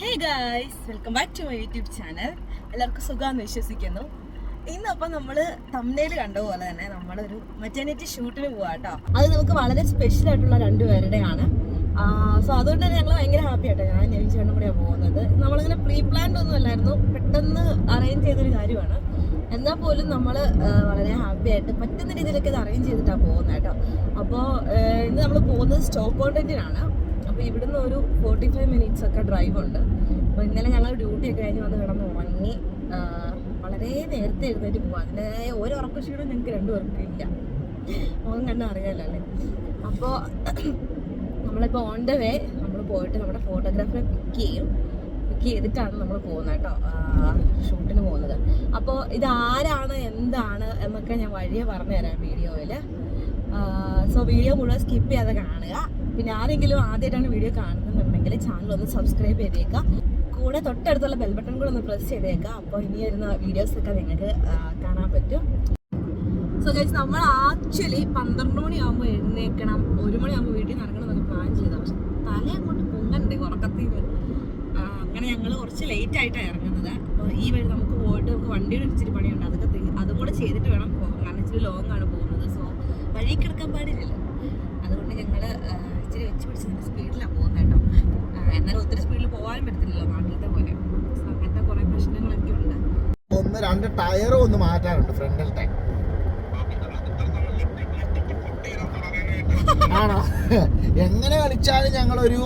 Hey guys, welcome back to my YouTube channel. എല്ലാവർക്കും സുഖമാണെന്ന് വിശ്വസിക്കുന്നു. ഇന്നപ്പം നമ്മൾ തംബ്നെയിൽ കണ്ട പോലെ തന്നെ നമ്മളൊരു മെറ്റേണിറ്റി ഷൂട്ടിന് പോവാം കേട്ടോ. അത് നമുക്ക് വളരെ സ്പെഷ്യൽ ആയിട്ടുള്ള രണ്ടുപേരുടെയാണ്. സോ അതുകൊണ്ട് തന്നെ ഞങ്ങൾ ഭയങ്കര ഹാപ്പി ആയിട്ടോ. ഞാൻ ചേട്ടനും കൂടെയാണ് പോകുന്നത്. നമ്മളിങ്ങനെ പ്രീ പ്ലാൻഡ് ഒന്നും അല്ലായിരുന്നു, പെട്ടെന്ന് അറേഞ്ച് ചെയ്തൊരു കാര്യമാണ്. എന്നാൽ പോലും നമ്മൾ വളരെ ഹാപ്പി ആയിട്ട് പറ്റുന്ന രീതിയിലൊക്കെ ഇത് അറേഞ്ച് ചെയ്തിട്ടാണ് പോകുന്നത് കേട്ടോ. അപ്പോൾ ഇന്ന് നമ്മൾ പോകുന്നത് സ്റ്റോക്ക് കോണ്ടന്റിനാണ്. അപ്പോൾ ഇവിടുന്ന് ഒരു 45 മിനിറ്റ്സ് ഒക്കെ ഡ്രൈവ് ഉണ്ട്. അപ്പോൾ ഇന്നലെ ഞങ്ങൾ ഡ്യൂട്ടിയൊക്കെ കഴിഞ്ഞ് വന്ന് കിടന്ന് ഉറങ്ങി വളരെ നേരത്തെ എഴുന്നേറ്റ് പോകാം. അതിൻ്റെതായ ഒരു ഉറക്കക്ഷീണം ഞങ്ങൾക്ക് രണ്ടുപേർക്കും ഇല്ല. മുഖം കണ്ടാൽ അറിയാമല്ലോ അല്ലേ. അപ്പോൾ നമ്മളിപ്പോൾ ഓൺ ദ വേ നമ്മൾ പോയിട്ട് നമ്മുടെ ഫോട്ടോഗ്രാഫറെ പിക്ക് ചെയ്തിട്ടാണ് നമ്മൾ പോകുന്നത് കേട്ടോ, ഷൂട്ടിന് പോകുന്നത്. അപ്പോൾ ഇതാരാണ് എന്താണ് എന്നൊക്കെ ഞാൻ വഴിയെ പറഞ്ഞുതരാം വീഡിയോയിൽ. സോ വീഡിയോ മുഴുവൻ സ്കിപ്പ് ചെയ്യാതെ കാണുക. പിന്നെ ആരെങ്കിലും ആദ്യമായിട്ടാണ് വീഡിയോ കാണുന്നുണ്ടെങ്കിൽ ചാനൽ ഒന്ന് സബ്സ്ക്രൈബ് ചെയ്തേക്കുക. കൂടെ തൊട്ടടുത്തുള്ള ബെൽ ബട്ടൺ കൂടെ ഒന്ന് പ്രസ് ചെയ്തേക്കുക. അപ്പോൾ ഇനി വരുന്ന വീഡിയോസൊക്കെ നിങ്ങൾക്ക് കാണാൻ പറ്റും. സോ ഗൈസ്, നമ്മൾ ആക്ച്വലി 12 മണിയാകുമ്പോൾ എഴുന്നേൽക്കണം, 1 മണിയാകുമ്പോൾ വീട്ടിൽ നിന്ന് ഇറങ്ങണം എന്നൊക്കെ പ്ലാൻ ചെയ്തത്. പക്ഷെ തല അങ്ങോട്ട് പൊങ്ങണ്ടേ ഉറക്കത്തിൽ. അങ്ങനെ ഞങ്ങൾ കുറച്ച് ലേറ്റ് ആയിട്ടാണ് ഇറങ്ങുന്നത്. അപ്പോൾ ഈ വഴി നമുക്ക് പോയിട്ട് നമുക്ക് വണ്ടിയുടെ ഇച്ചിരി പണിയുണ്ട്, അതും കൂടെ ചെയ്തിട്ട് വേണം പോകാൻ. കാരണം ഇച്ചിരി ലോങ് ആണ് പോകുന്നത്. സോ വഴി കിടക്കാൻ പാടില്ലല്ലോ. അതുകൊണ്ട് ഞങ്ങൾ ഇച്ചിരി വെച്ച് പിടിച്ച് നല്ല സ്പീഡിലാണ് പോകുന്നത് കേട്ടോ. എന്നാലും ഒത്തിരി സ്പീഡിൽ പോകാനും പറ്റത്തില്ലല്ലോ നാട്ടിലത്തെ പോലെ. സോ അങ്ങനത്തെ കുറേ പ്രശ്നങ്ങളൊക്കെ ഉണ്ട്. 1-2 ടയറും ഒന്ന് മാറ്റാറുണ്ട് ഫ്രണ്ടിൽ ടയർ. ആണോ? എങ്ങനെ കളിച്ചാലും ഞങ്ങളൊരു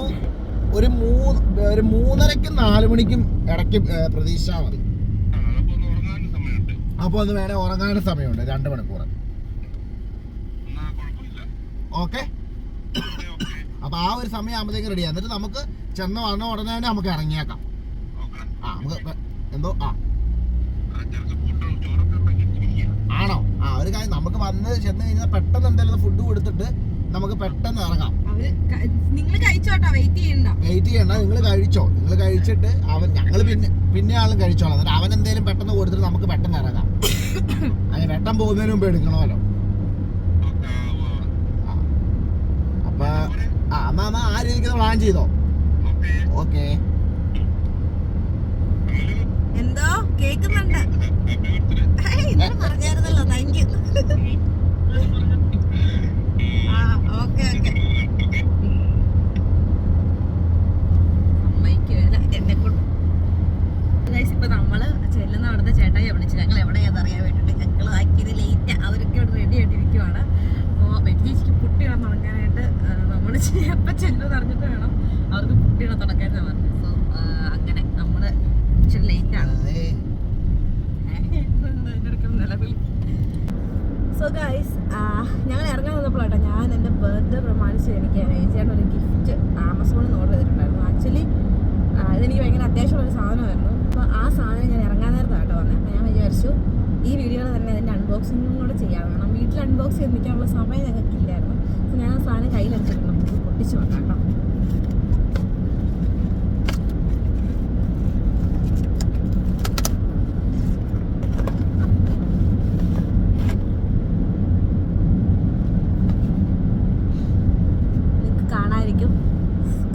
3:30ക്കും 4 മണിക്കും ഇടയ്ക്ക് പ്രതീക്ഷിച്ചാൽ മതി. അപ്പോൾ ഒന്ന് വേണേൽ ഉറങ്ങാനും സമയമുണ്ട് 2 മണിക്കൂർ. ഓക്കെ, അപ്പൊ ആ ഒരു സമയം ആകുമ്പോഴത്തേക്ക് റെഡി. എന്നിട്ട് നമുക്ക് ചെന്ന് വന്ന ഉടനെ തന്നെ നമുക്ക് ഇറങ്ങിയേക്കാം. നമുക്ക് എന്തോ ആണോ? ഒരു കാര്യം, നമുക്ക് വന്ന് ചെന്ന് കഴിഞ്ഞാൽ പെട്ടെന്ന് എന്തെങ്കിലും ഫുഡ് കൊടുത്തിട്ട് നമുക്ക് പെട്ടെന്ന് ഇറങ്ങാം. നിങ്ങൾ കഴിച്ചോട്ടോ, വെയിറ്റ് ചെയ്യണ്ട. നിങ്ങൾ കഴിച്ചോ. നിങ്ങൾ കഴിച്ചിട്ട് ഞങ്ങൾ പിന്നെ ആളും കഴിച്ചോളാം. എന്നിട്ട് അവൻ എന്തെങ്കിലും പെട്ടെന്ന് കൊടുത്തിട്ട് നമുക്ക് പെട്ടെന്ന് ഇറങ്ങാം. അങ്ങനെ വെട്ടം പോകുന്നതിന് മുമ്പ് എടുക്കണമല്ലോ. അപ്പൊ അമ്മ ആ രീതിക്ക് പ്ലാൻ ചെയ്തോ? ഓക്കെ. എന്തോ കേക്കുന്നുണ്ട്. പറഞ്ഞായിരുന്നല്ലോ, താങ്ക് യു. ഓക്കെ സമ്മതിക്കുമല്ല എന്നെ കൊണ്ട്. ഇപ്പൊ നമ്മള് ചെല്ലുന്ന അവിടുത്തെ ചേട്ടായി വിളിച്ചു. ഞങ്ങൾ എവിടെയാന്ന് അറിയാൻ വേണ്ടിട്ട് ഞങ്ങൾ ആക്കിയത് ലേറ്റ്. അവരൊക്കെ ഇവിടെ റെഡി ആയിട്ടിരിക്കുവാണ്. അപ്പോൾ ബെറ്റിക്ക് പുട്ടിയിടാൻ തുടങ്ങാനായിട്ട് നമ്മൾ എപ്പോൾ ചെല്ലുമെന്ന് അറിഞ്ഞിട്ട് വേണം അവർക്ക് പുട്ടിയിടാൻ തുടങ്ങാനാണ് പറഞ്ഞത്. സോ അങ്ങനെ നമ്മള് ഇച്ചിരി ലേറ്റാണ്. നിലവിൽ സോ ഗൈസ്, ഞങ്ങൾ ഇറങ്ങാൻ വന്നപ്പോഴാട്ടോ ഞാൻ എൻ്റെ ബർത്ത്ഡേ പ്രമാണിച്ച് എനിക്ക് ചേട്ടൻ ഒരു ഗിഫ്റ്റ് ആമസോണിൽ നിന്ന് ഓർഡർ ചെയ്തിട്ടുണ്ടായിരുന്നു. ആക്ച്വലി ഇതെനിക്ക് ഭയങ്കര അത്യാവശ്യമുള്ളൊരു സാധനമായിരുന്നു. അപ്പോൾ ആ സാധനം ഞാൻ ഇറങ്ങാൻ നേരത്താട്ടോ വന്നത്. അപ്പോൾ ഞാൻ വിചാരിച്ചു ഈ വീഡിയോയിൽ തന്നെ അതിൻ്റെ അൺബോക്സിങ്ങും കൂടെ ചെയ്യാൻ വേണം. വീട്ടിൽ അൺബോക്സ് ചെയ്ത് നിൽക്കാനുള്ള സമയം ഞങ്ങൾക്കില്ലായിരുന്നു. അപ്പോൾ ഞാൻ ആ സാധനം കയ്യിലെടുത്തിട്ടുണ്ട്. നമുക്ക് പൊട്ടിച്ച് വെക്കാം കേട്ടോ.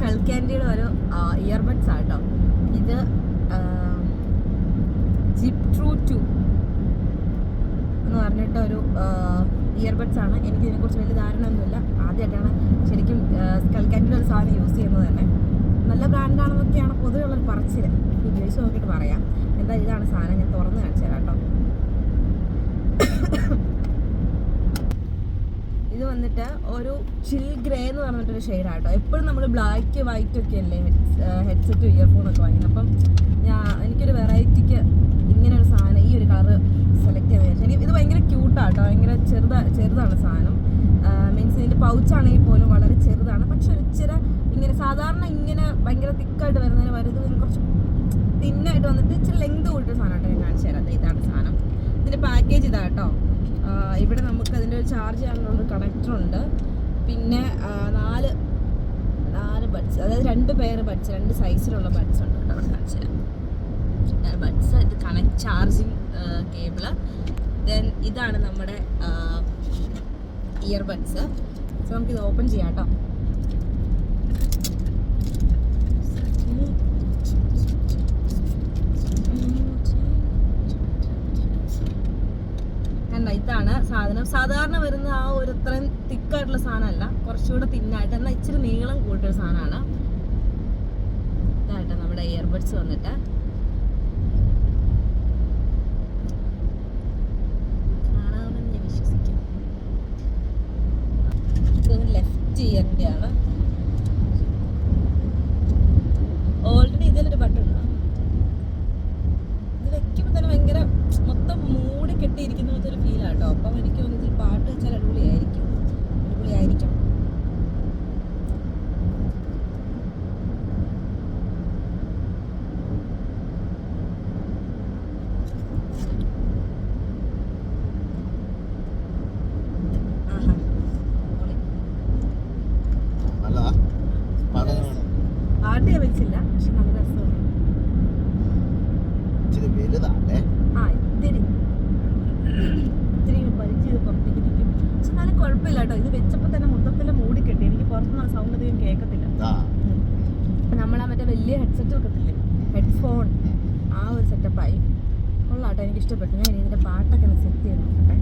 സ്കൾക്യാൻഡിയുടെ ഒരു ഇയർബഡ്സ് ആട്ടോ ഇത്. ജിപ് ട്രൂ 2 എന്ന് പറഞ്ഞിട്ട് ഒരു ഇയർബഡ്സ് ആണ്. എനിക്ക് ഇതിനെക്കുറിച്ച് വലിയ ധാരണയൊന്നുമില്ല. ആദ്യമായിട്ടാണ് ശരിക്കും സ്കൾക്യാൻഡിയുടെ ഒരു സാധനം യൂസ് ചെയ്യുന്നത് തന്നെ. നല്ല ബ്രാൻഡാണെന്നൊക്കെയാണ് പൊതുവെയുള്ളൊരു പറച്ചിൽ. ഉപയോഗിച്ച് നോക്കിയിട്ട് പറയാം. എന്താ ഇതാണ് സാധനം, ഞാൻ തുറന്ന് കാണിച്ചു തരാം കേട്ടോ. ഇത് വന്നിട്ട് ഒരു ചിൽ ഗ്രേ എന്ന് പറഞ്ഞിട്ടൊരു ഷെയ്ഡാട്ടോ. എപ്പോഴും നമ്മൾ ബ്ലാക്ക് വൈറ്റ് ഒക്കെ അല്ലേ ഹെഡ്സെറ്റും ഇയർഫോണൊക്കെ വാങ്ങുന്നത്. അപ്പം എനിക്കൊരു വെറൈറ്റിക്ക് ഇങ്ങനെ ഒരു സാധനം, ഈ ഒരു കളറ് സെലക്ട് ചെയ്യാൻ വിചാരിച്ചു. ഇത് ഭയങ്കര ക്യൂട്ടാട്ടോ. ഭയങ്കര ചെറുതാണ് സാധനം. മീൻസ് ഇതിൻ്റെ പൗച്ചാണെങ്കിൽ പോലും വളരെ ചെറുതാണ്. പക്ഷെ ഒരു ഇച്ചിരി ഇങ്ങനെ സാധാരണ ഇങ്ങനെ ഭയങ്കര തിക്കായിട്ട് വരുന്നതിന് വരുന്നത് കുറച്ച് തിന്നായിട്ട് വന്നിട്ട് ഇച്ചിരി ലെങ്ത് കൂട്ടിയ സാധനമായിട്ട് ഞാൻ കാണിച്ചു തരാം. ഇതാണ് സാധനം. ഇതിൻ്റെ പാക്കേജ് ഇതാട്ടോ. ഇവിടെ നമുക്ക് അതിൻ്റെ ഒരു ചാർജ് ചെയ്യാനുള്ളൊരു കണക്ടറുണ്ട്. പിന്നെ 4 ബഡ്സ്, അതായത് 2 പെയർ ബഡ്സ്, 2 സൈസിലുള്ള ബഡ്സ് ഉണ്ട് കേട്ടോ. അവിടെ കാണിച്ചു തരാം. ബഡ്സ്, ഇത് ചാർജിങ് കേബിള്. ദെൻ ഇതാണ് നമ്മുടെ ഇയർബഡ്സ്. സോ നമുക്കിത് ഓപ്പൺ ചെയ്യാം കേട്ടോ. സാധനം. സാധാരണ വരുന്ന ആ ഒരു ഇത്രയും തിക്കായിട്ടുള്ള സാധനമല്ല, കുറച്ചുകൂടെ തിന്നായിട്ട് എന്നാൽ ഇച്ചിരി നീളം കൂട്ടിയൊരു സാധനമാണ്. ഇതായിട്ട് നമ്മുടെ ഇയർബഡ്സ് വന്നിട്ട് കാണാമെന്ന് ഞാൻ വിശ്വസിക്കുന്നു. ലെഫ്റ്റ് ഇയറിന്റെ ആണ്. ഓൾറെഡി ഇതിലൊരു ബട്ടൺ ഇത് വെക്കുമ്പോൾ തന്നെ ഭയങ്കര മൊത്തം മൂടി കെട്ടിയിരിക്കുന്ന പോലത്തെ ഒരു ഫീലാട്ടോ. അപ്പം എനിക്ക് തോന്നുന്നു ഇതിൽ പാട്ട് വെച്ചാൽ അടിപൊളിയായിരിക്കും. പാട്ട് ഞാൻ വെച്ചില്ല, പക്ഷെ നല്ല രസമാണ്. ആ ഇത്തിരി വലിച്ച് പുറത്തേക്ക് നിൽക്കും. പക്ഷെ എന്നാലും കുഴപ്പമില്ല കേട്ടോ. ഇത് വെച്ചപ്പോൾ തന്നെ മൊത്തത്തിൽ മൂടി കെട്ടി. എനിക്ക് പുറത്തുനിന്ന് ആ സൗണ്ട് അധികം കേൾക്കത്തില്ല. നമ്മളാ മറ്റേ വലിയ ഹെഡ്സെറ്റ് വെക്കത്തില്ലേ, ഹെഡ്ഫോൺ, ആ ഒരു സെറ്റപ്പായി കൊള്ളാട്ടോ. എനിക്ക് ഇഷ്ടപ്പെട്ടു. ഞാൻ ഇതിൻ്റെ പാട്ടൊക്കെ ഒന്ന് സെറ്റ് ചെയ്ത് നോക്കട്ടെ.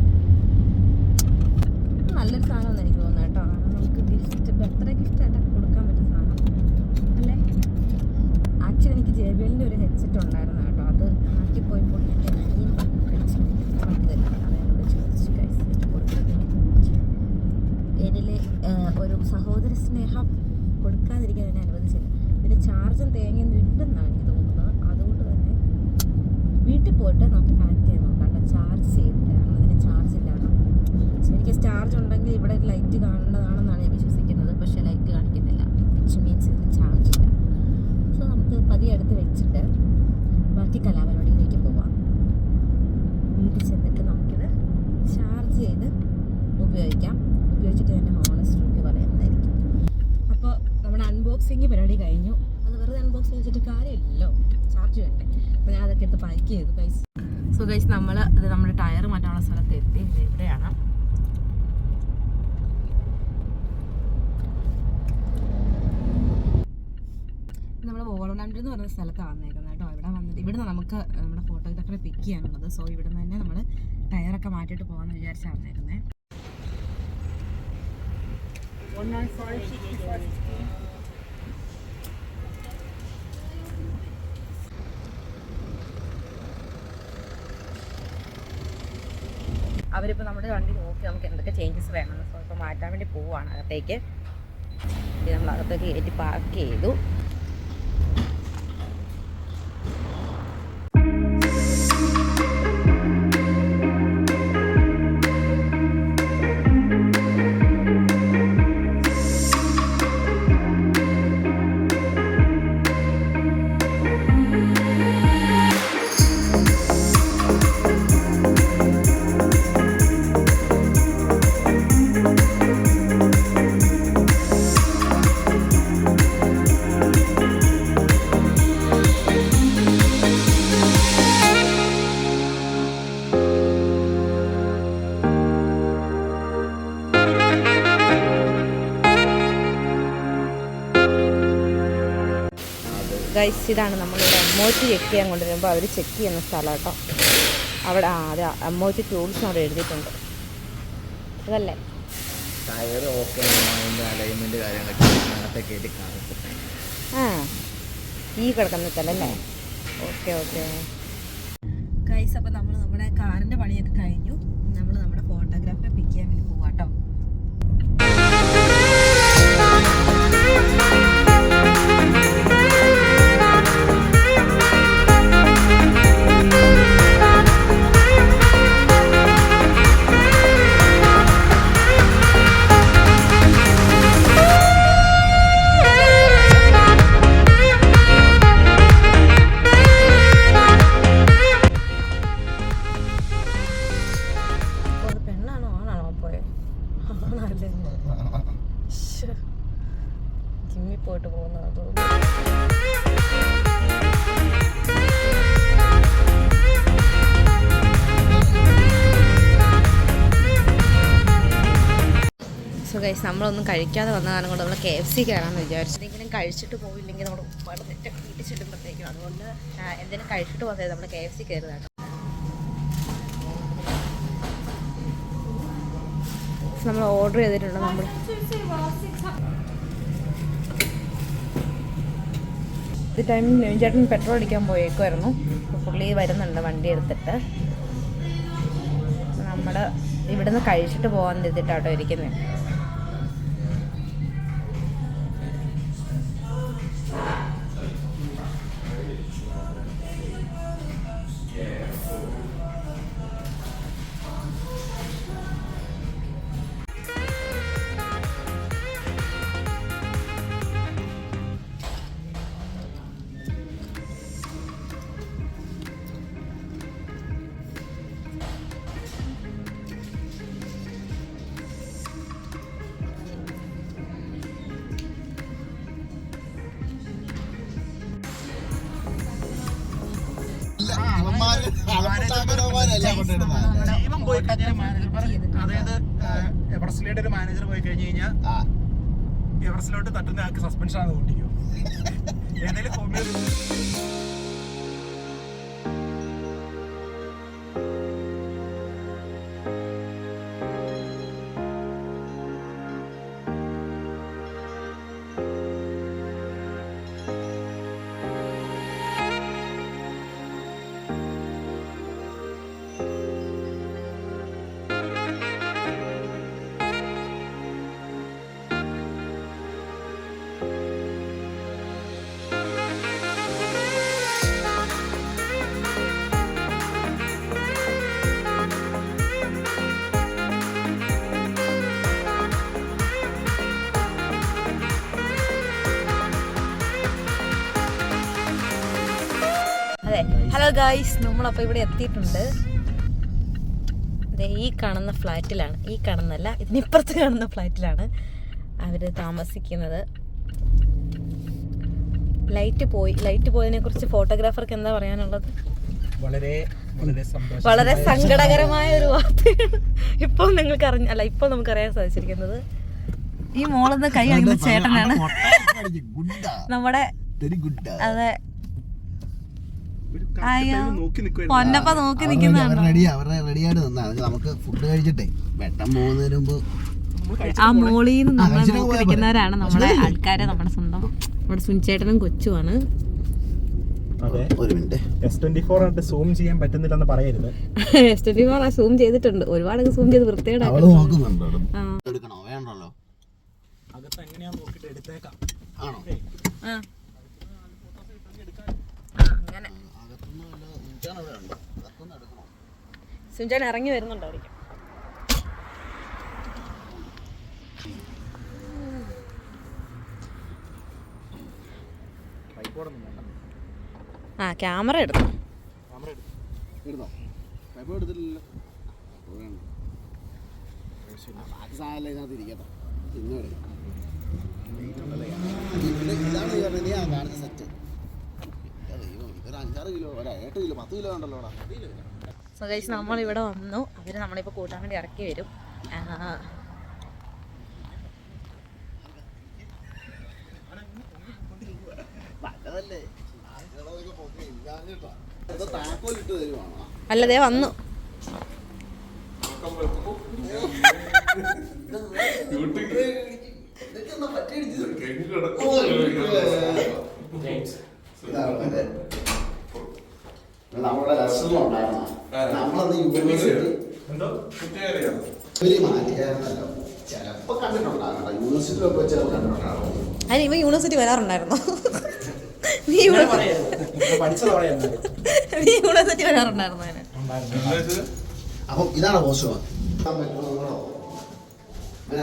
നല്ലൊരു സാധനമെന്ന് എനിക്ക് തോന്നുന്നു കേട്ടോ. നമുക്ക് ഗിഫ്റ്റ്, ബർത്ത്ഡേ ഗിഫ്റ്റായിട്ടൊക്കെ കൊടുക്കാൻ പറ്റുന്ന സാധനം അല്ലേ. ആക്ച്വലി എനിക്ക് JBLന്റെ ഒരു ഹെഡ്സെറ്റ് ഉണ്ടായിരുന്നു കേട്ടോ. അത് ആക്കിപ്പോയപ്പോൾ എൻ്റെ അനിയൻ ചോദിച്ചു എന്നിൽ ഒരു സഹോദര സ്നേഹം കൊടുക്കാതിരിക്കാൻ എന്നെ അനുവദിച്ചില്ല. ഇതിൻ്റെ ചാർജും തേങ്ങയും ഇല്ലെന്നാണ് എനിക്ക് തോന്നുന്നത്. അതുകൊണ്ട് തന്നെ വീട്ടിൽ പോയിട്ട് നമുക്ക് കണക്ട് ചെയ്ത് നോക്കാം കേട്ടോ. ചാർജ് ചെയ്തില്ല, കാരണം ഇതിന് ചാർജ് ഇല്ലാതെ. ശരിക്കും ചാർജ് ഉണ്ടെങ്കിൽ ഇവിടെ ഒരു ലൈറ്റ് കാണേണ്ടതാണെന്നാണ് ഞാൻ വിശ്വസിക്കുന്നത്. പക്ഷേ ലൈറ്റ് കാണിക്കുന്നില്ല, വിച്ച് മീൻസ് ഇതിന് ചാർജ് ഇല്ല. സോ നമുക്ക് പതിയെ അടുത്ത് വെച്ചിട്ട് ബാക്കി കലാപരിപാടിയിലേക്ക് പോവാം. വീട്ടിൽ ചെന്നിട്ട് നമുക്കിത് ചാർജ് ചെയ്ത് ഉപയോഗിക്കാം. ഉപയോഗിച്ചിട്ട് തന്നെ ഹോണസ്റ്റ് റിവ്യൂ പറയുന്നതായിരിക്കും. അപ്പോൾ നമ്മുടെ അൺബോക്സിങ് പരിപാടി കഴിഞ്ഞു. അത് വെറുതെ അൺബോക്സിങ് വെച്ചിട്ട് കാര്യമില്ലല്ലോ, ചാർജ് വേണ്ടേ. അപ്പോൾ ഞാൻ അതൊക്കെ എടുത്ത് പാക്ക് ചെയ്തു ഗൈസ്. സോ ഗൈസ് നമ്മൾ ഇത് നമ്മുടെ ടയർ മാറ്റാനുള്ള സ്ഥലത്ത് എത്തി. ഇത് ഇവിടെയാണ്. നമ്മൾ വോളോലാൻഡ് എന്ന് പറയുന്ന സ്ഥലത്താണ് വന്നേക്കുന്നത് കേട്ടോ. ഇവിടെ വന്നിട്ട് ഇവിടുന്ന് നമുക്ക് നമ്മുടെ ഫോട്ടോഗ്രാഫറെ പിക്ക് ചെയ്യാനുള്ളത്. സോ ഇവിടുന്ന് തന്നെ നമ്മൾ ടയറൊക്കെ മാറ്റിയിട്ട് പോകാമെന്ന് വിചാരിച്ചാണ് വന്നേക്കുന്നത്. അവരിപ്പോൾ നമ്മുടെ വണ്ടി നോക്കി നമുക്ക് എന്തൊക്കെ ചേഞ്ചസ് വേണമെന്ന്. സോ ഇപ്പോൾ മാറ്റാൻ വേണ്ടി പോവുകയാണ് അകത്തേക്ക്. ഇത് നമ്മൾ അകത്തേക്ക് കയറ്റി പാർക്ക് ചെയ്തു. ഗൈസ്, ഇതാണ് നമ്മളിവിടെ MOT ചെക്ക് ചെയ്യാൻ കൊണ്ടുവരുമ്പോൾ അവർ ചെക്ക് ചെയ്യുന്ന സ്ഥലം കേട്ടോ. അവിടെ അത് MOT ടൂൾസ് അവിടെ എഴുതിയിട്ടുണ്ട്. അതല്ലേ ഈ കിടക്കുന്ന സ്ഥലല്ലേ. ഓക്കെ ഓക്കെ ഗൈസ്, അപ്പോൾ നമ്മൾ നമ്മുടെ കാറിൻ്റെ പണിയൊക്കെ കഴിഞ്ഞു. നമ്മൾ നമ്മുടെ ഫോട്ടോഗ്രാഫറെ പിക്ക് ചെയ്യാൻ വേണ്ടി പോവാം കേട്ടോ. ജിമ്മിൽ പോയിട്ട് പോകുന്നത്. സോ ഗൈസ്, നമ്മളൊന്നും കഴിക്കാതെ വന്ന കാരണം കൊണ്ട് നമ്മൾ KFC കയറാമെന്ന് വിചാരിച്ചു. എന്തെങ്കിലും കഴിച്ചിട്ട് പോയില്ലെങ്കിൽ നമ്മൾ ഉപ്പാട് നെറ്റ് വീട്ടിൽ ചെല്ലുമ്പോഴത്തേക്കും, അതുകൊണ്ട് എന്തെങ്കിലും കഴിച്ചിട്ട് പോകുന്നത് നമ്മൾ KFC കയറുന്നതാണ്. നമ്മൾ ഓർഡർ ചെയ്തിട്ടുണ്ട്. നമ്മൾ ഈ ടൈമിൽ ചേട്ടൻ പെട്രോൾ അടിക്കാൻ പോയേക്കുമായിരുന്നു. അപ്പോൾ പുള്ളി വരുന്നുണ്ട് വണ്ടി എടുത്തിട്ട്. നമ്മൾ ഇവിടുന്ന് കഴിച്ചിട്ട് പോകാൻ ചെയ്തിട്ടാട്ടോ ഇരിക്കുന്നത്. ജീവൻ പോയി കഴിഞ്ഞാൽ അതായത് എവറസ്റ്റിലോട്ട് ഒരു മാനേജർ പോയി കഴിഞ്ഞു കഴിഞ്ഞാൽ എവറസ്റ്റിലോട്ട് തട്ടുന്ന ആൾക്ക് സസ്പെൻഷൻ ആണ് കൂട്ടിക്കും. ഏതെങ്കിലും അതെ, ഹലോ ഗായ്സ്, നമ്മളപ്പോൾ ഇവിടെ എത്തിയിട്ടുണ്ട്. അതെ, ഈ കാണുന്ന ഫ്ലാറ്റിലാണ്, ഈ കാണുന്നല്ല ഇതിനിപ്പുറത്ത് കാണുന്ന ഫ്ലാറ്റിലാണ് അവർ താമസിക്കുന്നത്. ലൈറ്റ് പോയതിനെ കുറിച്ച് ഫോട്ടോഗ്രാഫർക്ക് എന്താ പറയാനുള്ളത്? വളരെ സങ്കടകരമായ ഒരു വാർത്തയാണ് ഇപ്പോൾ നിങ്ങൾക്ക് ഇപ്പോൾ നമുക്കറിയാൻ സാധിച്ചിരിക്കുന്നത്. ഈ മോളിന്ന് കൈ കഴിക്കുന്ന ചേട്ടനാണ് നമ്മുടെ. അതെ, പൊന്നപ്പ നോക്കി നിൽക്കുന്നതാണ്. നമുക്ക് ഫുഡ് കഴിച്ചിട്ടേ വെട്ടം പോകുന്നതിന് മുമ്പ് ആ മോളിൽ നിന്ന് നമ്മളെ നോക്കി നിൽക്കുന്നവരാണ് നമ്മുടെ ആൾക്കാര്. നമ്മുടെ സ്വന്തം നമ്മുടെ സുനിച്ചേട്ടനും കൊച്ചുമാണ്. ഒരു മിനിറ്റ്, S24 സൂം ചെയ്യാൻ പറ്റുന്നില്ലെന്ന് പറയരുത്. S24 സൂം ചെയ്തിട്ടുണ്ട്, ഒരുപാട് സൂം ചെയ്ത് വൃത്തിയുടെ എടുക്കണോ വേണ്ടല്ലോ. അകത്ത് എങ്ങനെയാ നോക്കിട്ട് എടുത്തേക്കാം. ആണോ? സുനിച്ചേട്ടൻ ഇറങ്ങി വരുന്നുണ്ടായിരിക്കും. ക്യാമറ എടുത്തു. സോ ഗൈസ്, നമ്മളിവിടെ വന്നു. അവര് നമ്മളിപ്പോൾ കൂട്ടാൻ വേണ്ടി ഇറക്കി വരും. അല്ലതേ വന്നു. നമ്മുടെ രസം ഉണ്ടായിരുന്നു. നമ്മളന്ന് യൂണിവേഴ്സിറ്റി മാറ്റിയായിരുന്നല്ലോ. ചിലപ്പോ കണ്ടിട്ടുണ്ടാകണം, യൂണിവേഴ്സിറ്റിയിലൊക്കെ ചിലപ്പോൾ കണ്ടിട്ടുണ്ടാകും. അതിന് ഇവ യൂണിവേഴ്സിറ്റി വരാറുണ്ടായിരുന്നോ? നീ യൂണിവേഴ്സിറ്റി വരാറുണ്ടായിരുന്നു അതിന്. അപ്പം ഇതാണ് പോസ്റ്റോ.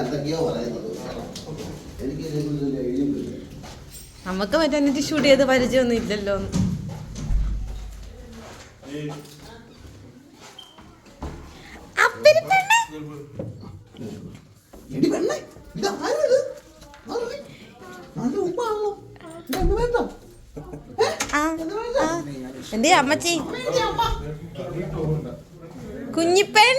എന്തൊക്കെയോ പറയുന്നത് എനിക്ക് നമുക്ക് മറ്റേ എന്നിട്ട് ഷൂട്ട് ചെയ്ത് പരിചയമൊന്നും ഇല്ലല്ലോ. എന്തേ അമ്മച്ചി കുഞ്ഞിപ്പെൺ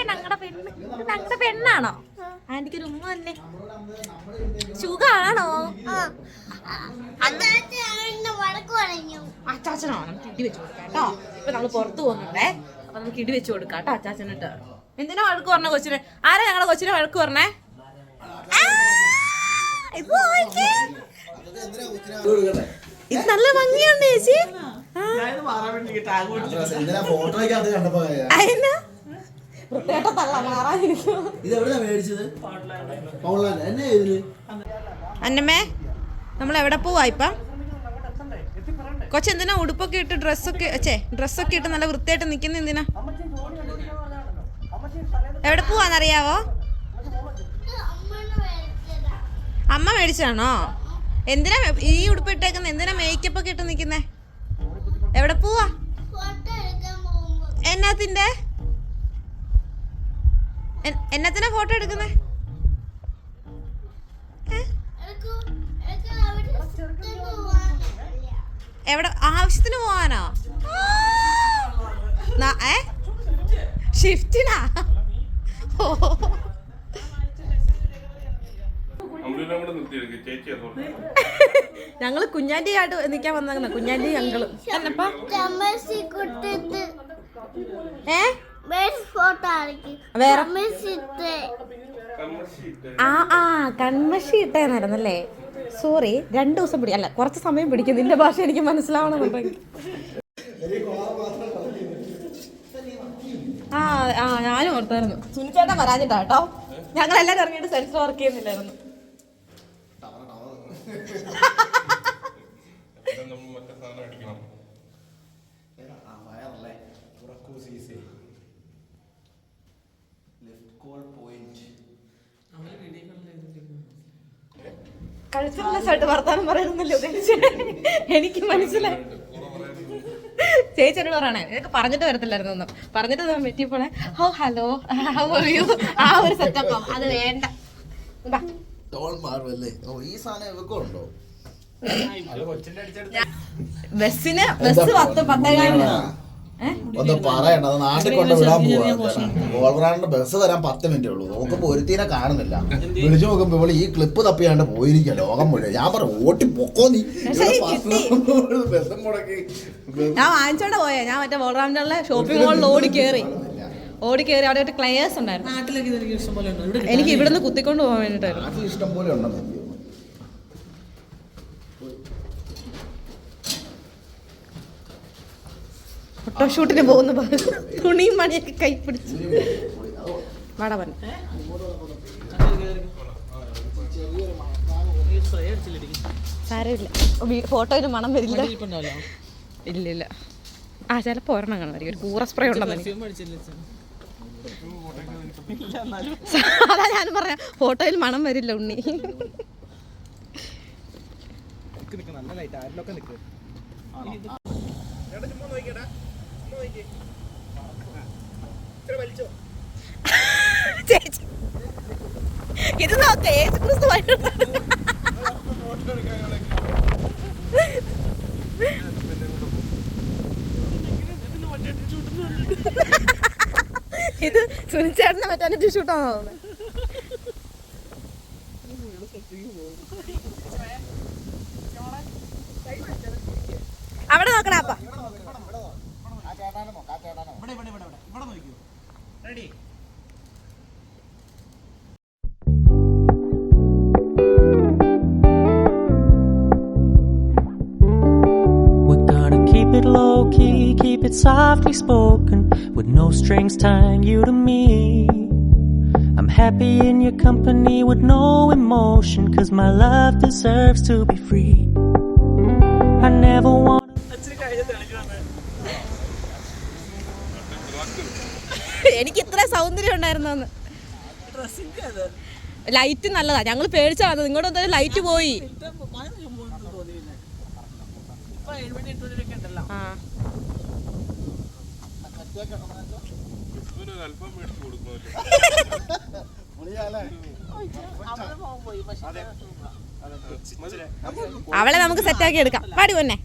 ഞങ്ങളുടെ പെണ്ണാണോ? ആന്റിക്ക് ഒരു ഉമ്മ തന്നെ. സുഖാണോ? അച്ചാച്ച അച്ചാച്ചനോ നമുക്ക് ഇടി വെച്ച് കൊടുക്കാം കേട്ടോ. ഇപ്പൊ നമ്മള് പുറത്ത് പോകുന്നുണ്ടേ, അപ്പൊ നമുക്ക് ഇടി വെച്ച് കൊടുക്കാം കേട്ടോ അച്ചാച്ചനിട്ട്. എന്തിനാ വഴക്ക് പറഞ്ഞ കൊച്ചിനെ? ആരാ ഞങ്ങളുടെ കൊച്ചിനെ വഴക്ക് പറഞ്ഞേ? ഇത് നല്ല ഭംഗിയുണ്ട് ചേച്ചി. അന്നമ്മേ നമ്മൾ എവിടെ പോവാ ഇപ്പൊ? കൊച്ചെന്തിനാ ഉടുപ്പൊക്കെ ഇട്ട് ഡ്രസ്സൊക്കെ ഇട്ട് നല്ല വൃത്തിയായിട്ട് നിക്കുന്ന എന്തിനാ? എവിടെ പോവാന്നറിയാവോ? അമ്മ മേടിച്ചാണോ? എന്തിനാ ഈ ഉടുപ്പ് ഇട്ടേക്കുന്ന? എന്തിനാ മേക്കപ്പ് ഒക്കെ ഇട്ട് നിക്കുന്നേ? എവിടെ പോവാ? എന്നാത്തിന്റെ ഫോട്ടോ എടുക്കുന്നേ? എവിടെ ആവശ്യത്തിന് പോവാനോ? ഷിഫ്റ്റിനാ? ഞങ്ങള് കുഞ്ഞാൻ്റെ ആയിട്ട് നിക്കാൻ വന്ന കുഞ്ഞാൻ്റെ അങ്കിള് കൺമഷി ഇട്ടേന്നായിരുന്നല്ലേ? സോറി, 2 ദിവസം പിടിക്കും. അല്ല, കുറച്ച് സമയം പിടിക്കും. നിന്റെ ഭാഷ എനിക്ക് മനസ്സിലാവണമെന്നുണ്ടെങ്കിൽ. ഞാനും ഓർത്തായിരുന്നു. സുനിച്ചേട്ടൻ വരാഞ്ഞിട്ടാ കേട്ടോ. ഞങ്ങളെല്ലാരും ഇറങ്ങിയിട്ട് സെൻസർ വർക്ക് ചെയ്യുന്നില്ലായിരുന്നു. കൾച്ചറൽ വർത്താനം പറയുന്നില്ല ഉദ്ദേശിച്ചത്. എനിക്ക് മനസ്സിലായി. ചേച്ചിയോട് പറയണേ, ഇതൊക്കെ പറഞ്ഞിട്ട് വരത്തില്ലായിരുന്നു ഒന്നും. പറഞ്ഞിട്ട് പറ്റിയപ്പോളെ ഹലോ ഹൗ ആർ യു ആ ഒരു സെറ്റപ്പ് അത് വേണ്ട. ബസ് 10 ഒന്ന് പറയണ്ട, അത് നാട്ടിൽ കൊണ്ട് വിടാൻ പോവാ. ബസ് വരാൻ 10 മിനിറ്റേ ഉള്ളൂ. നോക്കുമ്പോ ഒരുത്തിനെ കാണുന്നില്ല. വിളിച്ചു നോക്കുമ്പോ ഇവിടെ ഈ ക്ലിപ്പ് തപ്പിയാണ്ട് പോയിരിക്കുക ലോകം മുഴുവൻ. ഞാൻ പറഞ്ഞു ഓട്ടി പൊക്കോ നീ. ബസ് മുടക്കി ഞാൻ വാങ്ങിച്ചോണ്ട് പോയാ. ഞാൻ മറ്റേ വോൾറാമിന്റെ ഷോപ്പിംഗ് മോളിൽ ഓടി കയറി അവിടെ ഒരു ക്ലയേഴ്സ് ഉണ്ടായിരുന്നു. എനിക്ക് ഇവിടുന്ന് കുത്തിക്കൊണ്ട് പോകാൻ വേണ്ടിട്ടായിരുന്നു. ഇഷ്ടം പോലെ ഉണ്ടെന്ന്. ഫോട്ടോഷൂട്ടിന് പോകുന്ന തുണിയും മണിയൊക്കെ കൈ പിടിച്ചു വാടാ പറഞ്ഞു. സാരമില്ല, ഫോട്ടോയിൽ മണം വരില്ല. ഇല്ല ചിലപ്പോ ഒരെണ്ണം കാണുമായിരിക്കും. ഒരു കൂറ സ്പ്രേ ഉണ്ടെന്ന് അതാ ഞാൻ പറയാം, ഫോട്ടോയിൽ മണം വരില്ല ഉണ്ണി. ചേച്ചി ഇത് നോക്കേ, ഇത് സുനിച്ചേട്ടനെ മറ്റേ ഷൂട്ടാണോ തോന്നുന്നത്? അവിടെ നോക്കണപ്പാ. Keep it softly spoken, with no strings tying you to me. I'm happy in your company with no emotion, 'cause my love deserves to be free. I never want എനിക്ക് ഇത്ര സൗന്ദര്യം ഉണ്ടായിരുന്നോന്ന്. ലൈറ്റ് നല്ലതാ. ഞങ്ങൾ പേടിച്ചാ വന്നത്. ഇങ്ങോട്ട് എന്തായാലും ലൈറ്റ് പോയി. അവളെ നമുക്ക് സെറ്റാക്കി എടുക്കാം. പാടി പൊന്നെ.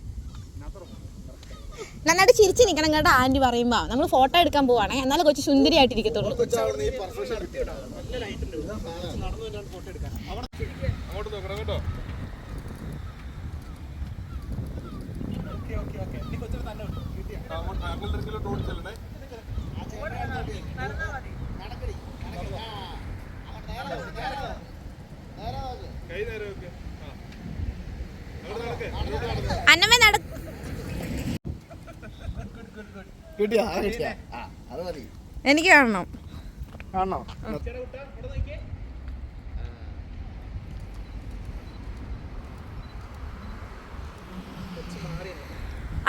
നന്നായിട്ട് ചിരിച്ച് നിൽക്കണം കേട്ടോ. ആന്റി പറയുമ്പോ നമ്മൾ ഫോട്ടോ എടുക്കാൻ പോവാണേ, എന്നാലും കൊച്ചു സുന്ദരിയായിട്ടിരിക്കത്തുള്ളൂ. അന്നമ്മ നട കിട്ടിയാ അത് മതി. എനിക്ക് കാണണം. ആണോ?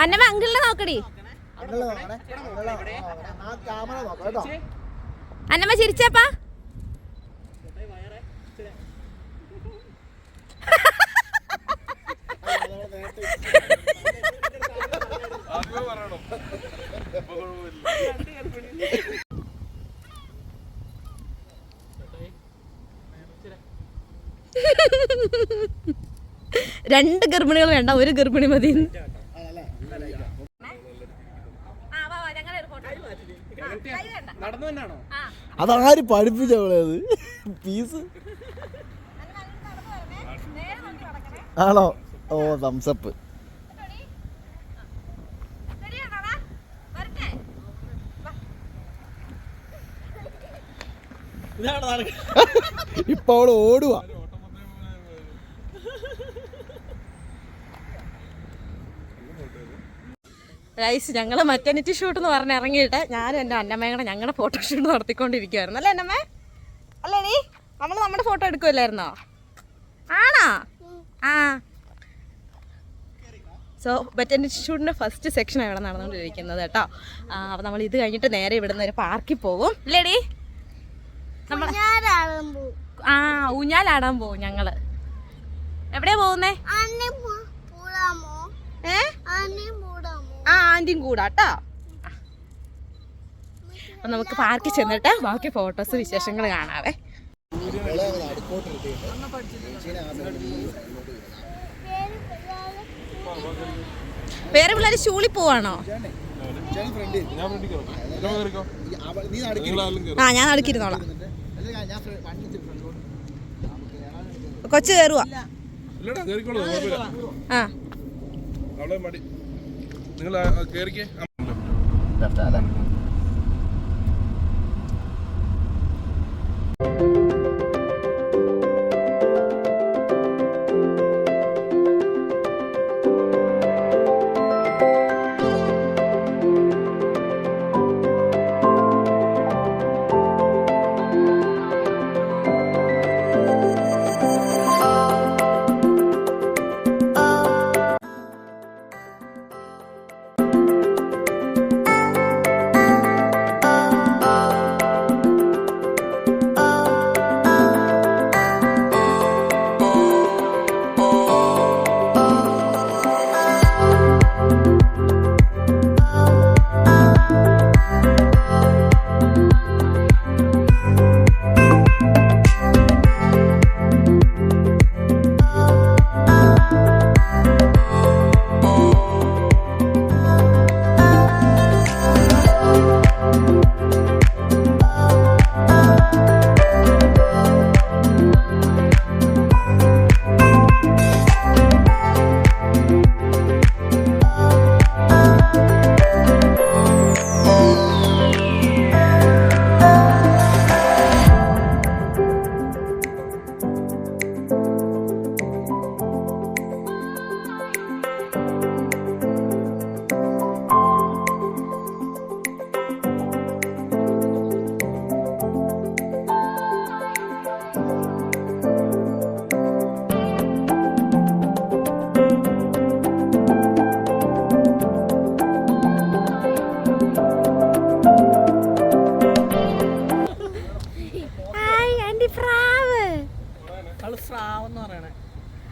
അന്നമ്മ അങ്കിളിനെ നോക്കടി. അന്നമ്മ ചിരിച്ചപ്പാ. രണ്ട് ഗർഭിണികൾ വേണ്ട, ഒരു ഗർഭിണി മതി. അതാര് പഠിപ്പിച്ചവളത് പീസ് ആണോ? ഓ തംസപ്പ്. ഇപ്പൊ അവള് ഓടുവാ. ഗൈസ്, ഞങ്ങള് മറ്റേണിറ്റി ഷൂട്ട് എന്ന് പറഞ്ഞ് ഇറങ്ങിയിട്ട് ഞാനും എൻ്റെ അന്നമ്മയും ഞങ്ങളുടെ ഫോട്ടോഷൂട്ട് നടത്തിക്കൊണ്ടിരിക്കുവായിരുന്നു. അല്ലേ അന്നമ്മ? അല്ലേ നീ നമ്മുടെ ഫോട്ടോ എടുക്കുമല്ലായിരുന്നോ? ആണോ? ആ. സോ മറ്റേണിറ്റി ഷൂട്ടിൻ്റെ ഫസ്റ്റ് സെക്ഷനാണ് ഇവിടെ നടന്നുകൊണ്ടിരിക്കുന്നത് കേട്ടോ. അപ്പോൾ നമ്മൾ ഇത് കഴിഞ്ഞിട്ട് നേരെ ഇവിടുന്ന് ഒരു പാർക്കിൽ പോകും. അല്ലേടി? നമ്മൾ ഊഞ്ഞാലാടാൻ പോവും ഞങ്ങള്. എവിടെയാ പോകുന്നേ? ആന്റിയും കൂടാട്ടോ. അപ്പൊ നമുക്ക് പാർക്കിൽ ചെന്നിട്ട് ബാക്കി ഫോട്ടോസ് വിശേഷങ്ങൾ കാണാവേ. വേറെ പിള്ളേര് സ്കൂളിൽ പോവാണോ? ആ, ഞാൻ നടക്കിരുന്നോളാം. കൊച്ചു കയറുവാ. ആ,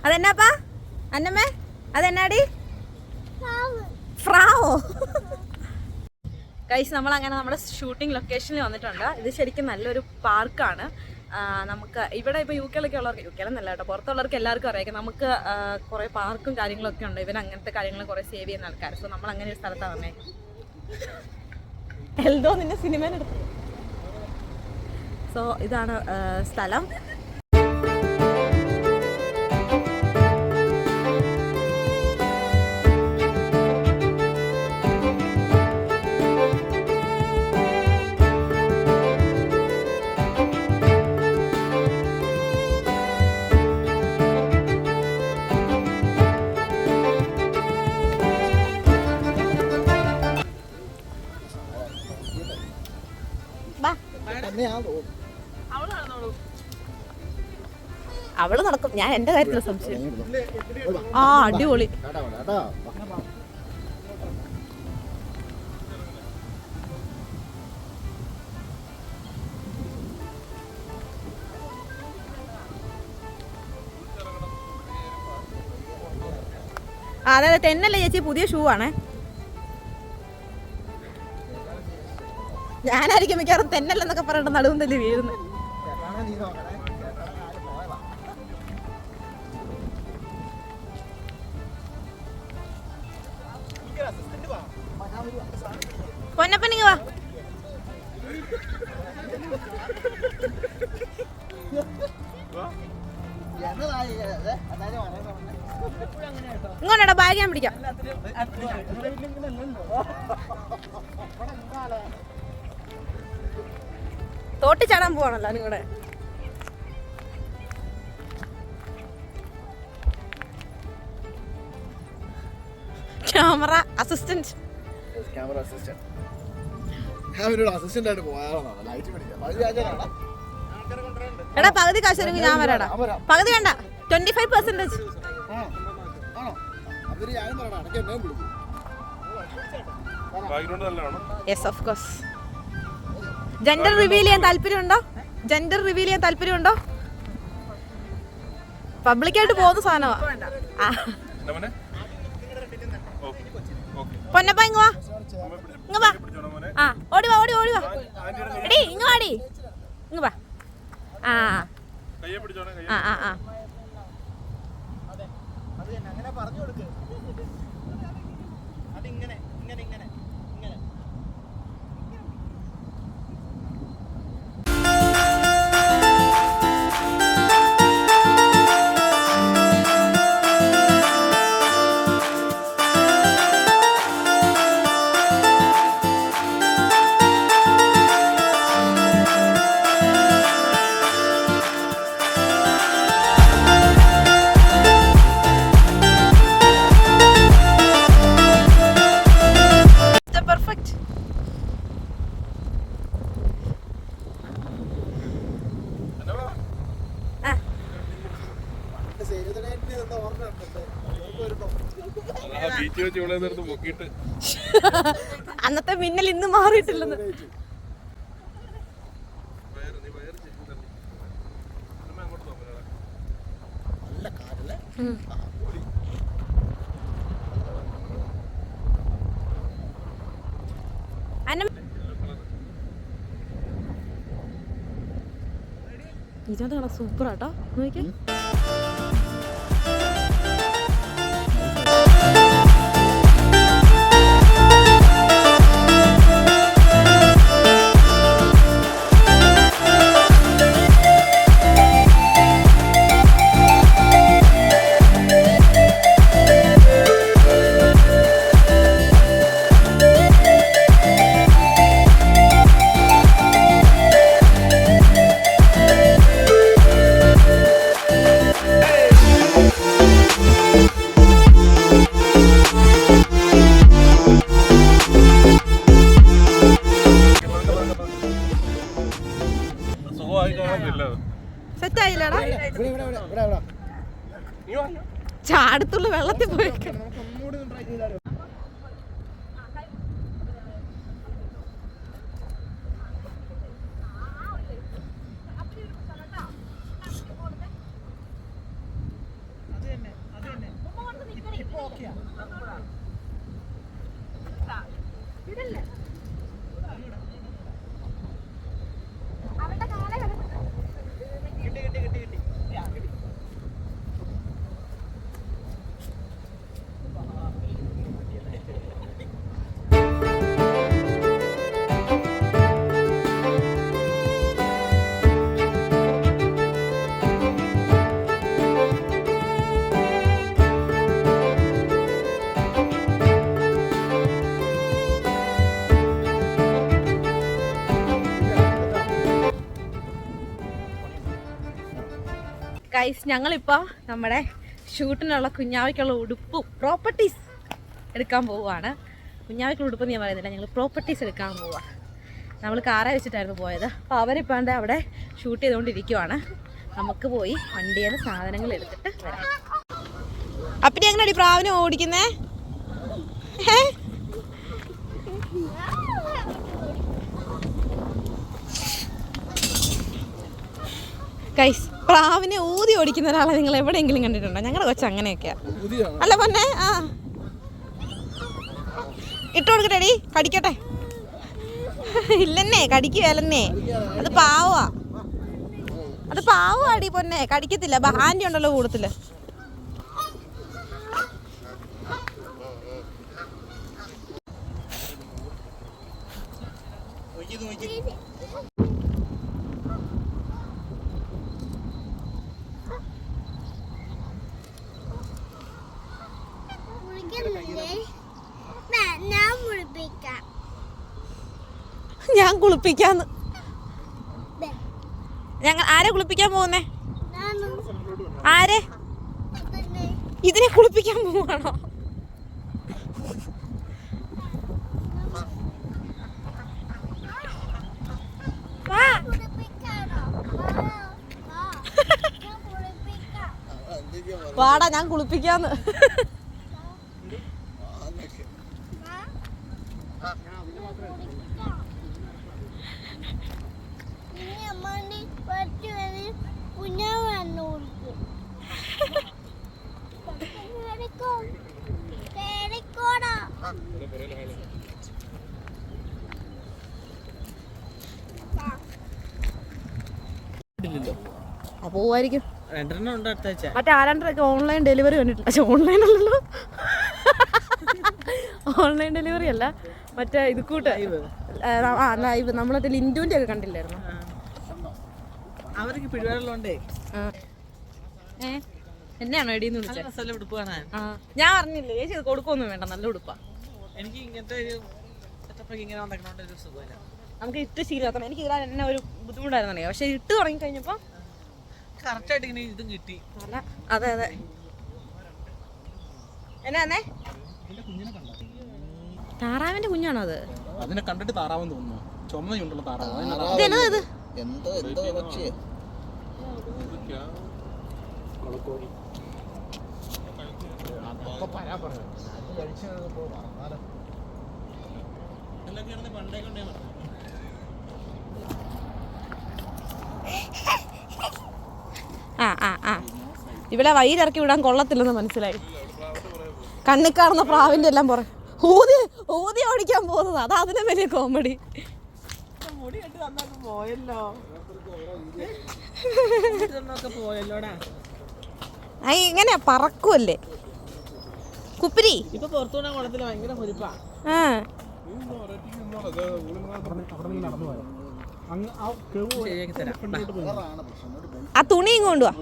അതെന്നാപ്പാ അന്നമ്മേ? അതെന്നാടി? ഫ്രാവോ? ഗൈസ്, നമ്മളങ്ങനെ നമ്മുടെ ഷൂട്ടിംഗ് ലൊക്കേഷനിൽ വന്നിട്ടുണ്ട്. ഇത് ശരിക്കും നല്ലൊരു പാർക്കാണ്. നമുക്ക് ഇവിടെ ഇപ്പോൾ യു കെയിലൊക്കെ ഉള്ളവർക്ക്, യു കെയിലെന്നല്ല കേട്ടോ, പുറത്തുള്ളവർക്ക് എല്ലാവർക്കും അറിയാം. നമുക്ക് കുറേ പാർക്കും കാര്യങ്ങളൊക്കെ ഉണ്ട്. ഇവൻ അങ്ങനത്തെ കാര്യങ്ങൾ കുറേ സേവ് ചെയ്യുന്ന ആൾക്കാർ. സോ നമ്മൾ അങ്ങനെ ഒരു സ്ഥലത്താണ് വന്നേ. എൽദോ നിന്റെ സിനിമയിലെടുത്തു. സോ ഇതാണ് സ്ഥലം. അവള് നടക്കും, ഞാൻ എന്റെ കാര്യത്തില് സംശയം. ആ അടിപൊളി. അതെ തെന്നല്ലേ ചേച്ചി, പുതിയ ഷൂ ആണേ. ഞാനായിരിക്കും മിക്കവാറും തെന്നല്ലെന്നൊക്കെ പറഞ്ഞിട്ട് നടുവും തല്ലി വീഴുന്നത്. പൊന്നപ്പനിങ്ങ വാ. ഇങ്ങോട്ടാ ബാഗ് ഞാൻ പിടിക്കാം. തോട്ടി ചാടാൻ പോവാണല്ലോ നിങ്ങളുടെ. Camera assistant. എടാ പകുതി കാശ് തരുമെങ്കിൽ ഞാൻ വരാടാ. പകുതി വേണ്ട, 25%. Yes of course. Gender reveal ചെയ്യാൻ താല്പര്യമുണ്ടോ? ജെൻഡർ റിവീൽ ചെയ്യാൻ താല്പര്യമുണ്ടോ? പബ്ലിക്കായിട്ട് പോകുന്ന സാധനമാ. പൊന്നപ്പ ഇങ്ങ് വാ, ഇങ്ങ് വാ. ആ ഓടി വാ, ഓടി ഓടി വാ. എടീ ഇങ്ങ് വാടി, ഇങ്ങ് വാ. ആ ആ ആ ആ അന്നത്തെ മിന്നൽ ഇന്ന് മാറിയിട്ടില്ലെന്ന്. ഇതിന്റെ കളർ സൂപ്പറാട്ടോ, നോക്കിയേ. സെറ്റായില്ലടാ, ചാടത്തുള്ള വെള്ളത്തിൽ പോയി. ഗൈസ്, ഞങ്ങളിപ്പോൾ നമ്മുടെ ഷൂട്ടിനുള്ള കുഞ്ഞാവയ്ക്കുള്ള ഉടുപ്പും പ്രോപ്പർട്ടീസ് എടുക്കാൻ പോവുകയാണ്. കുഞ്ഞാവയ്ക്കുള്ള ഉടുപ്പ് ഞാൻ പറയുന്നില്ല, ഞങ്ങൾ പ്രോപ്പർട്ടീസ് എടുക്കാൻ പോവുക. നമ്മൾ കാറ വെച്ചിട്ടായിരുന്നു പോയത്. അപ്പോൾ അവരിപ്പാണ്ട് അവിടെ ഷൂട്ട് ചെയ്തുകൊണ്ടിരിക്കുവാണ്. നമുക്ക് പോയി വണ്ടിയിൽ സാധനങ്ങൾ എടുത്തിട്ട് വരാം. അപ്പം എങ്ങനെയാടി പ്രാവിനെ ഓടിക്കുന്നേ? ഗൈസ്, പ്രാവിനെ ഊതി ഓടിക്കുന്ന ഒരാളെ നിങ്ങൾ എവിടെയെങ്കിലും കണ്ടിട്ടുണ്ടോ? ഞങ്ങളുടെ കൊച്ചു അങ്ങനെയൊക്കെയാ. അല്ല പൊന്നെ, ആ ഇട്ട് കൊടുക്കട്ടെടി, കടിക്കട്ടെ. ഇല്ലെന്നേ, കടിക്കുകയല്ലെന്നേ, അത് പാവാ, അത് പാവാടി പൊന്നെ, കടിക്കത്തില്ല. ആൻറ്റി ഉണ്ടല്ലോ കൂടത്തില്. ഞാൻ കുളിപ്പിക്കാന്ന്. ഞങ്ങൾ ആരെ കുളിപ്പിക്കാൻ പോകുന്നേ? ആരെ? ഇതിനെ കുളിപ്പിക്കാൻ പോവാണോ? വാടാ, ഞാൻ കുളിപ്പിക്കാന്ന്. പോവായിരിക്കും. മറ്റേ ആരാണ്ടൊക്കെ ഓൺലൈൻ ഡെലിവറി കണ്ടിട്ടില്ല. പക്ഷെ ഓൺലൈൻ അല്ലല്ലോ, ഓൺലൈൻ ഡെലിവറി അല്ല, മറ്റേ ഇത് കൂട്ട് ലൈവ്. നമ്മളത്തെ ലിൻഡുവിന്റെ ഒക്കെ കണ്ടില്ലായിരുന്നു. അവർക്ക് പിടിപാടുള്ളോണ്ടേ എന്നെയാണോ എടീന്ന് വിളിച്ചത്? ഞാൻ പറഞ്ഞില്ലേ ചേച്ചി, ഇത് കൊടുക്കൊന്നും വേണ്ട, നല്ല ഉടുപ്പാ. എനിക്ക് ഇങ്ങനത്തെ ഒരു സെറ്റപ്പൊക്കെ ഇങ്ങനെ വന്നേക്കണോണ്ട് ഒരു സുഖമില്ല. നമുക്ക് ഇട്ട് ശീലമാക്കണം. എനിക്ക് ഇടാൻ എന്നെ ഒരു ബുദ്ധിമുട്ടായിരുന്നു, പക്ഷെ ഇട്ട് തുടങ്ങി കഴിഞ്ഞപ്പോ കറക്റ്റായിട്ട് ഇങ്ങനെ ഇതും കിട്ടി. അതെ അതെ. എന്നാ താറാവിന്റെ കുഞ്ഞാണോ അത്? അതിനെ കണ്ടിട്ട് താറാവെന്ന് തോന്നുന്നു. ചുമന്നുണ്ടല്ലോ താറാവ്. ഇതെന്നതാ ഇത്? എന്തോ എന്തോ പക്ഷേ ഇവിടെ വൈരിറക്കി വിടാൻ കൊള്ളത്തില്ലെന്ന് മനസ്സിലായി. കണ്ണി കാണുന്ന പ്രാവിന്റെ എല്ലാം പുറകെ ഊതി ഊതി ഓടിക്കാൻ പോകുന്നത്, അതാ അതിനെ വലിയ കോമഡി. മുടി കെട്ടി വന്നൊക്കെ പോയല്ലോ, പോയല്ലോടാ. ഇങ്ങനെ പറക്കുമല്ലേ കുപ്പിരി. ഇപ്പൊ പുറത്തുകൂടാൻ കുളത്തില് ഭയങ്കര പൊരിപ്പാ. ആ തുണി ഇങ്ങോട്ട് വാ.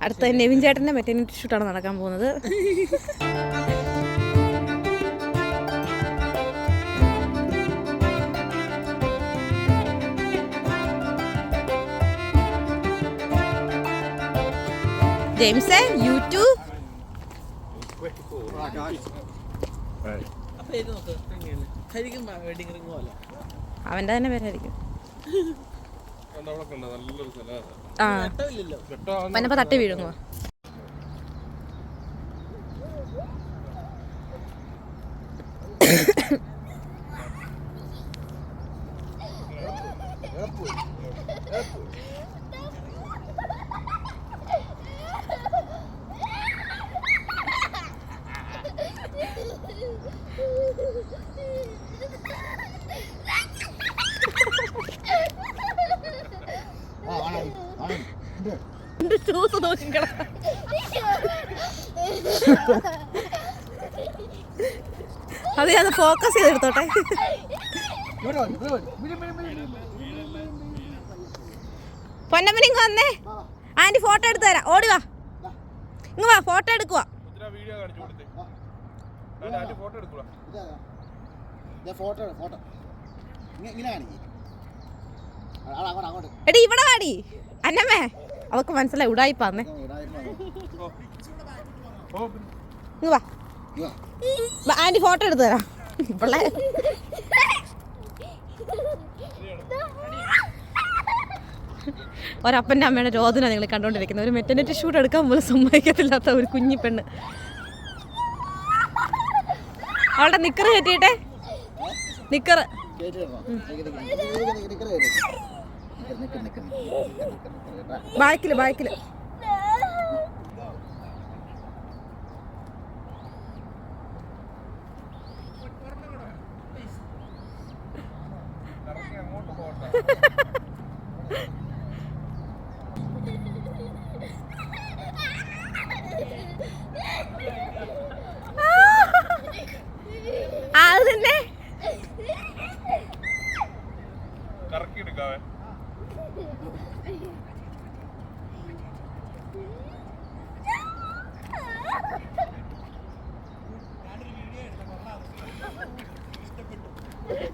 അടുത്ത നെവിൻ ചേട്ടന്റെ മെറ്റേണിറ്റി ഷൂട്ടാണ് നടക്കാൻ പോകുന്നത്. ജെയിംസേ, യൂട്യൂബ് അവന്റെ തന്നെ പേരായിരിക്കും. അവനപ്പോ തട്ടി വീഴുങ്ങോ? അതെ, അത് ഫോക്കസ് ചെയ്തെടുത്തോട്ടെ. പൊന്നമ്മനി ഇങ്ങ് വന്നേ, ആന്റി ഫോട്ടോ എടുത്തു തരാം. ഓടി വാ, ഇങ്ങ് വാ, ഫോട്ടോ എടുക്കുവാ. എടി ഇവിടെ വാടി അന്നമ്മേ, അവക്ക് മനസ്സിലായി ഉടായിപ്പാന്നേ. ഇങ്ങ് വാ, ആന്റി ഫോട്ടോ എടുത്തു തരാം. ഇവളെ ഒരപ്പൻ്റെ അമ്മയുടെ രോദന നിങ്ങൾ കണ്ടുകൊണ്ടിരിക്കുന്നത്. ഒരു മെറ്റർനിറ്റി ഷൂട്ട് എടുക്കാൻ പോലും സമ്മതിക്കത്തില്ലാത്ത ഒരു കുഞ്ഞി പെണ്ണ്. അവളുടെ നിക്കറ് കയറ്റിയിട്ടെ, നിക്കറ്. ബാക്കില് അത് തന്നെ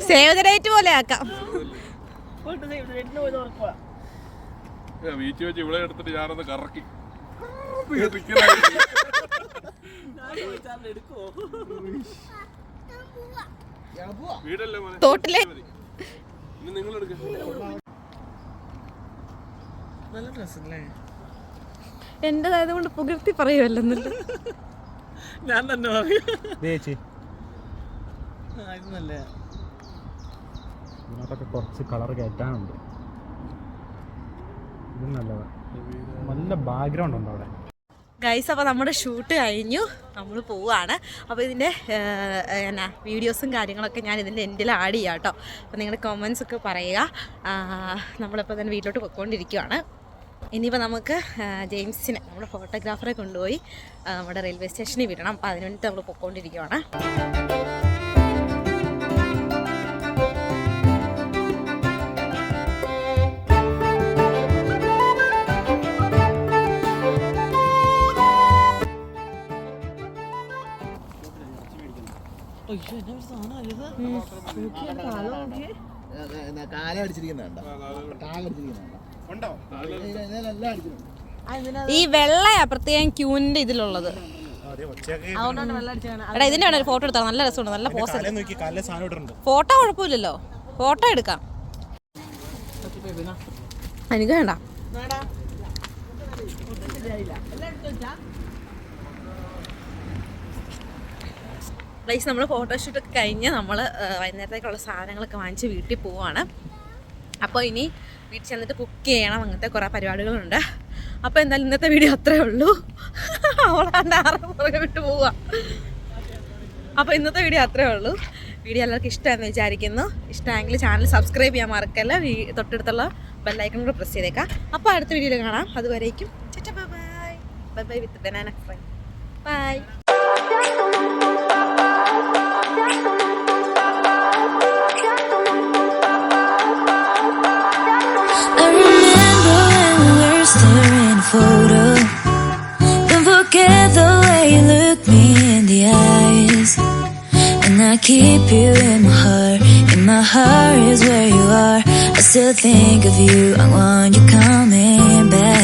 സേവ് ദ ഡേറ്റ് പോലെ ആക്കാം. വീട്ടിൽ വെച്ച് ഇവിടെ എടുത്തിട്ട് ഞാനൊന്ന് കറക്കി തോട്ടിലെ നിങ്ങൾ എടുക്ക. നല്ല ഡ്രസ്സല്ലേ? എന്റേതായത് കൊണ്ട് പുകഴ്ത്തി പറയുമല്ലെന്നില്ല. ഞാൻ തന്നെ പറയും. ചേച്ചി ഇത് നല്ല ഇതിനകത്തൊക്കെ കുറച്ച് കളർ കയറ്റാനുണ്ട്. ഇത് നല്ലതാണ്, നല്ല ബാക്ക്ഗ്രൗണ്ട് ഉണ്ട് അവിടെ. ഗൈസ്, അപ്പോൾ നമ്മുടെ ഷൂട്ട് കഴിഞ്ഞു, നമ്മൾ പോവുകയാണ്. അപ്പോൾ ഇതിൻ്റെ എന്നാ വീഡിയോസും കാര്യങ്ങളൊക്കെ ഞാൻ ഇതിൻ്റെ എൻഡിൽ ആഡ് ചെയ്യാം കേട്ടോ. അപ്പോൾ നിങ്ങളുടെ കമൻസ് ഒക്കെ പറയുക. നമ്മളിപ്പോൾ തന്നെ വീട്ടിലോട്ട് പോയിക്കൊണ്ടിരിക്കുകയാണ്. ഇനിയിപ്പോൾ നമുക്ക് ജെയിംസിനെ, നമ്മുടെ ഫോട്ടോഗ്രാഫറെ കൊണ്ടുപോയി നമ്മുടെ റെയിൽവേ സ്റ്റേഷനിൽ വിടണം. അപ്പോൾ അതിന് വേണ്ടിയിട്ട് നമ്മൾ പോയിക്കൊണ്ടിരിക്കുകയാണ്. ഈ വെള്ളയാ പ്രത്യേകം ക്യൂവിന്റെ ഇതിലുള്ളത്. എടാ ഇതിന്റെ വേണം ഒരു ഫോട്ടോ എടുത്താൽ നല്ല രസമുണ്ട്, നല്ല പോസ്റ്റ്. ഫോട്ടോ കുഴപ്പമില്ലല്ലോ, ഫോട്ടോ എടുക്കാം. എനിക്ക് വേണ്ട. പ്ലീസ്, നമ്മൾ ഫോട്ടോഷൂട്ടൊക്കെ കഴിഞ്ഞ് നമ്മൾ വൈകുന്നേരത്തേക്കുള്ള സാധനങ്ങളൊക്കെ വാങ്ങിച്ച് വീട്ടിൽ പോവാണ്. അപ്പോൾ ഇനി വീട്ടിൽ ചെന്നിട്ട് കുക്ക് ചെയ്യണം, അങ്ങനത്തെ കുറേ പരിപാടികളുണ്ട്. അപ്പോൾ എന്തായാലും ഇന്നത്തെ വീഡിയോ അത്രേ ഉള്ളൂ. അവളാണ്ട് പുറകെ വിട്ട് പോവുക. അപ്പോൾ ഇന്നത്തെ വീഡിയോ അത്രേ ഉള്ളൂ. വീഡിയോ എല്ലാവർക്കും ഇഷ്ടമാണെന്ന് വിചാരിക്കുന്നു. ഇഷ്ടമായെങ്കിൽ ചാനൽ സബ്സ്ക്രൈബ് ചെയ്യാൻ മറക്കല്ല. തൊട്ടടുത്തുള്ള ബെല്ലൈക്കൺ കൂടെ പ്രസ് ചെയ്തേക്കാം. അപ്പോൾ അടുത്ത വീഡിയോയിൽ കാണാം. അതുവരേക്കും bye bye with banana fry. Bye. Staring a photo, don't forget the way you look me in the eyes, and I keep you in my heart is where you are. I still think of you, I want you coming back.